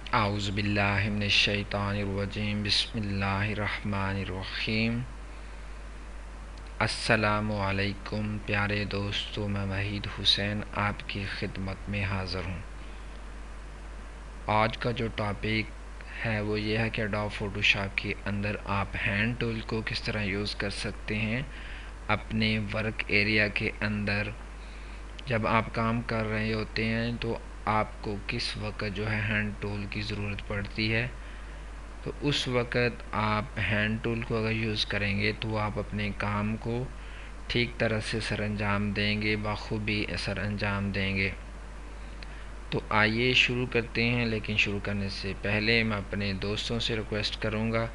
आऊज़ु बिल्लाहि मिनश्शैतानिर्रजीम बिस्मिल्लाहिर्रहमानिर्रहीम। अस्सलामु अलैकुम प्यारे दोस्तों, मैं वहीद हुसैन आपकी खिदमत में हाज़िर हूँ। आज का जो टॉपिक है वो ये है कि एडोब फ़ोटोशॉप के अंदर आप हैंड टूल को किस तरह यूज़ कर सकते हैं अपने वर्क एरिया के अंदर। जब आप काम कर रहे होते हैं तो आपको किस वक्त जो है हैंड टूल की ज़रूरत पड़ती है, तो उस वक़्त आप हैंड टूल को अगर यूज़ करेंगे तो आप अपने काम को ठीक तरह से सरअंजाम देंगे, बखूबी सरअंजाम देंगे। तो आइए शुरू करते हैं, लेकिन शुरू करने से पहले मैं अपने दोस्तों से रिक्वेस्ट करूंगा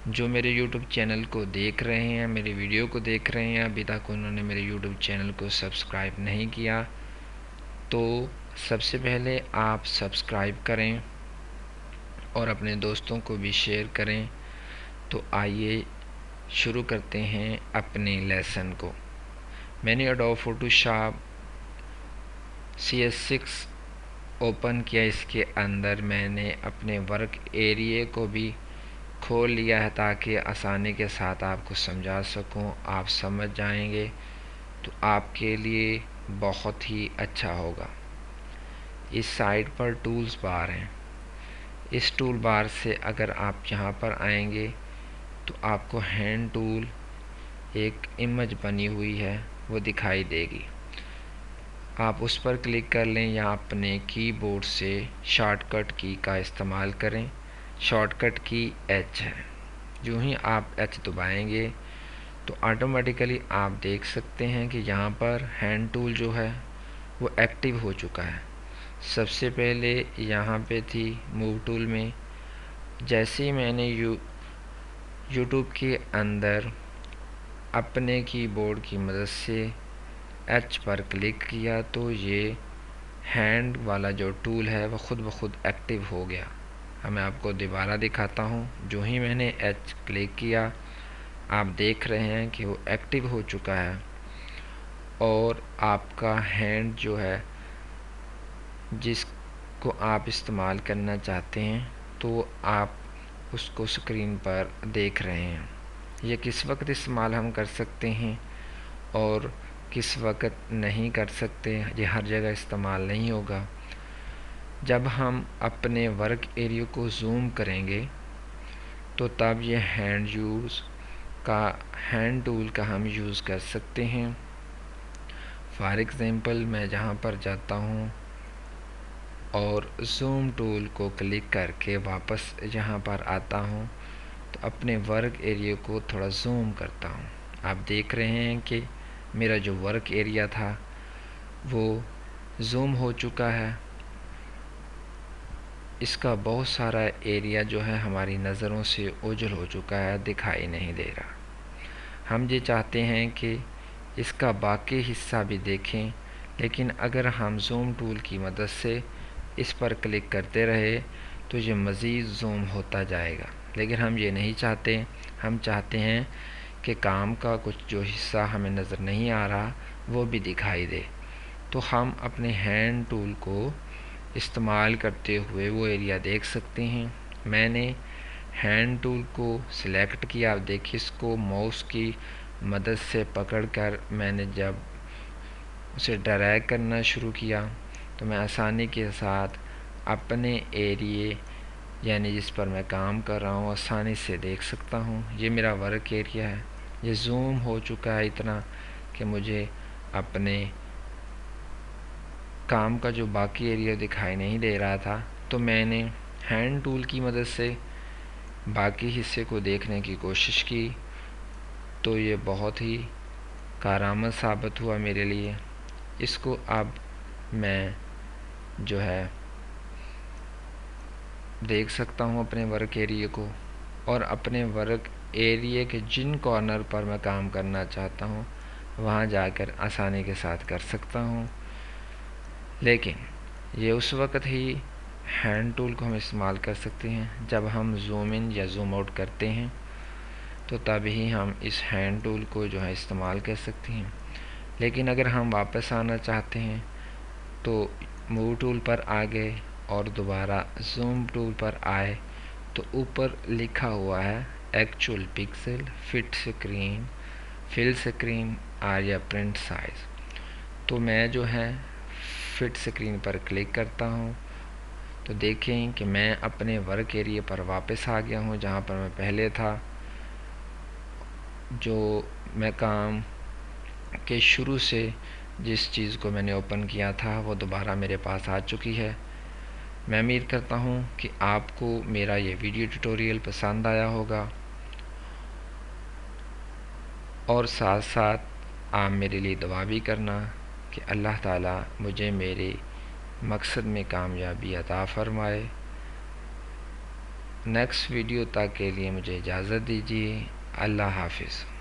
जो मेरे YouTube चैनल को देख रहे हैं, मेरे वीडियो को देख रहे हैं, अभी तक उन्होंने मेरे YouTube चैनल को सब्सक्राइब नहीं किया, तो सबसे पहले आप सब्सक्राइब करें और अपने दोस्तों को भी शेयर करें। तो आइए शुरू करते हैं अपने लेसन को। मैंने एडोब फ़ोटोशॉप CS6 ओपन किया। इसके अंदर मैंने अपने वर्क एरिया को भी खोल लिया है ताकि आसानी के साथ आपको समझा सकूं, आप समझ जाएंगे तो आपके लिए बहुत ही अच्छा होगा। इस साइड पर टूल्स बार हैं। इस टूल बार से अगर आप यहाँ पर आएंगे तो आपको हैंड टूल एक इमेज बनी हुई है वो दिखाई देगी। आप उस पर क्लिक कर लें या अपने कीबोर्ड से शॉर्टकट की का इस्तेमाल करें। शॉर्टकट की H है। जो ही आप H दबाएंगे तो ऑटोमेटिकली आप देख सकते हैं कि यहाँ पर हैंड टूल जो है वो एक्टिव हो चुका है। सबसे पहले यहाँ पे थी मूव टूल में। जैसे ही मैंने यूट्यूब के अंदर अपने कीबोर्ड की मदद से H पर क्लिक किया तो ये हैंड वाला जो टूल है वो खुद ब खुद एक्टिव हो गया। अब मैं आपको दोबारा दिखाता हूँ। जो ही मैंने H क्लिक किया आप देख रहे हैं कि वो एक्टिव हो चुका है और आपका हैंड जो है जिसको आप इस्तेमाल करना चाहते हैं तो आप उसको स्क्रीन पर देख रहे हैं। ये किस वक्त इस्तेमाल हम कर सकते हैं और किस वक्त नहीं कर सकते, ये हर जगह इस्तेमाल नहीं होगा। जब हम अपने वर्क एरिया को जूम करेंगे तो तब ये हैंड टूल का हम यूज़ कर सकते हैं। फॉर एग्ज़ाम्पल मैं जहाँ पर जाता हूँ और जूम टूल को क्लिक करके वापस यहाँ पर आता हूँ तो अपने वर्क एरिया को थोड़ा जूम करता हूँ। आप देख रहे हैं कि मेरा जो वर्क एरिया था वो जूम हो चुका है। इसका बहुत सारा एरिया जो है हमारी नज़रों से ओझल हो चुका है, दिखाई नहीं दे रहा। हम ये चाहते हैं कि इसका बाकी हिस्सा भी देखें, लेकिन अगर हम जूम टूल की मदद से इस पर क्लिक करते रहे तो ये मज़ीद जूम होता जाएगा, लेकिन हम ये नहीं चाहते। हम चाहते हैं कि काम का कुछ जो हिस्सा हमें नज़र नहीं आ रहा वो भी दिखाई दे। तो हम अपने हैंड टूल को इस्तेमाल करते हुए वो एरिया देख सकते हैं। मैंने हैंड टूल को सिलेक्ट किया। आप देखिए इसको माउस की मदद से पकड़कर मैंने जब उसे ड्रैग करना शुरू किया तो मैं आसानी के साथ अपने एरिए यानी जिस पर मैं काम कर रहा हूँ आसानी से देख सकता हूँ। ये मेरा वर्क एरिया है। ये जूम हो चुका है इतना कि मुझे अपने काम का जो बाकी एरिया दिखाई नहीं दे रहा था। तो मैंने हैंड टूल की मदद से बाकी हिस्से को देखने की कोशिश की तो ये बहुत ही कारआमद साबित हुआ मेरे लिए। इसको अब मैं जो है देख सकता हूँ अपने वर्क एरिया को, और अपने वर्क एरिया के जिन कॉर्नर पर मैं काम करना चाहता हूँ वहाँ जाकर आसानी के साथ कर सकता हूँ। लेकिन ये उस वक़्त ही हैंड टूल को हम इस्तेमाल कर सकते हैं जब हम जूम इन या जूम आउट करते हैं, तो तभी हम इस हैंड टूल को जो है इस्तेमाल कर सकते हैं। लेकिन अगर हम वापस आना चाहते हैं तो मूव टूल पर आ गए और दोबारा जूम टूल पर आए तो ऊपर लिखा हुआ है actual pixel, fill screen or या प्रिंट साइज। तो मैं जो है फिट स्क्रीन पर क्लिक करता हूँ तो देखें कि मैं अपने वर्क एरिया पर वापस आ गया हूँ जहाँ पर मैं पहले था। जो मैं काम के शुरू से जिस चीज़ को मैंने ओपन किया था वो दोबारा मेरे पास आ चुकी है। मैं उम्मीद करता हूँ कि आपको मेरा ये वीडियो ट्यूटोरियल पसंद आया होगा और साथ साथ आप मेरे लिए दुआ भी करना कि अल्लाह ताला मुझे मेरे मकसद में कामयाबी अता फ़रमाए। नेक्स्ट वीडियो तक के लिए मुझे इजाज़त दीजिए। अल्लाह हाफिज़।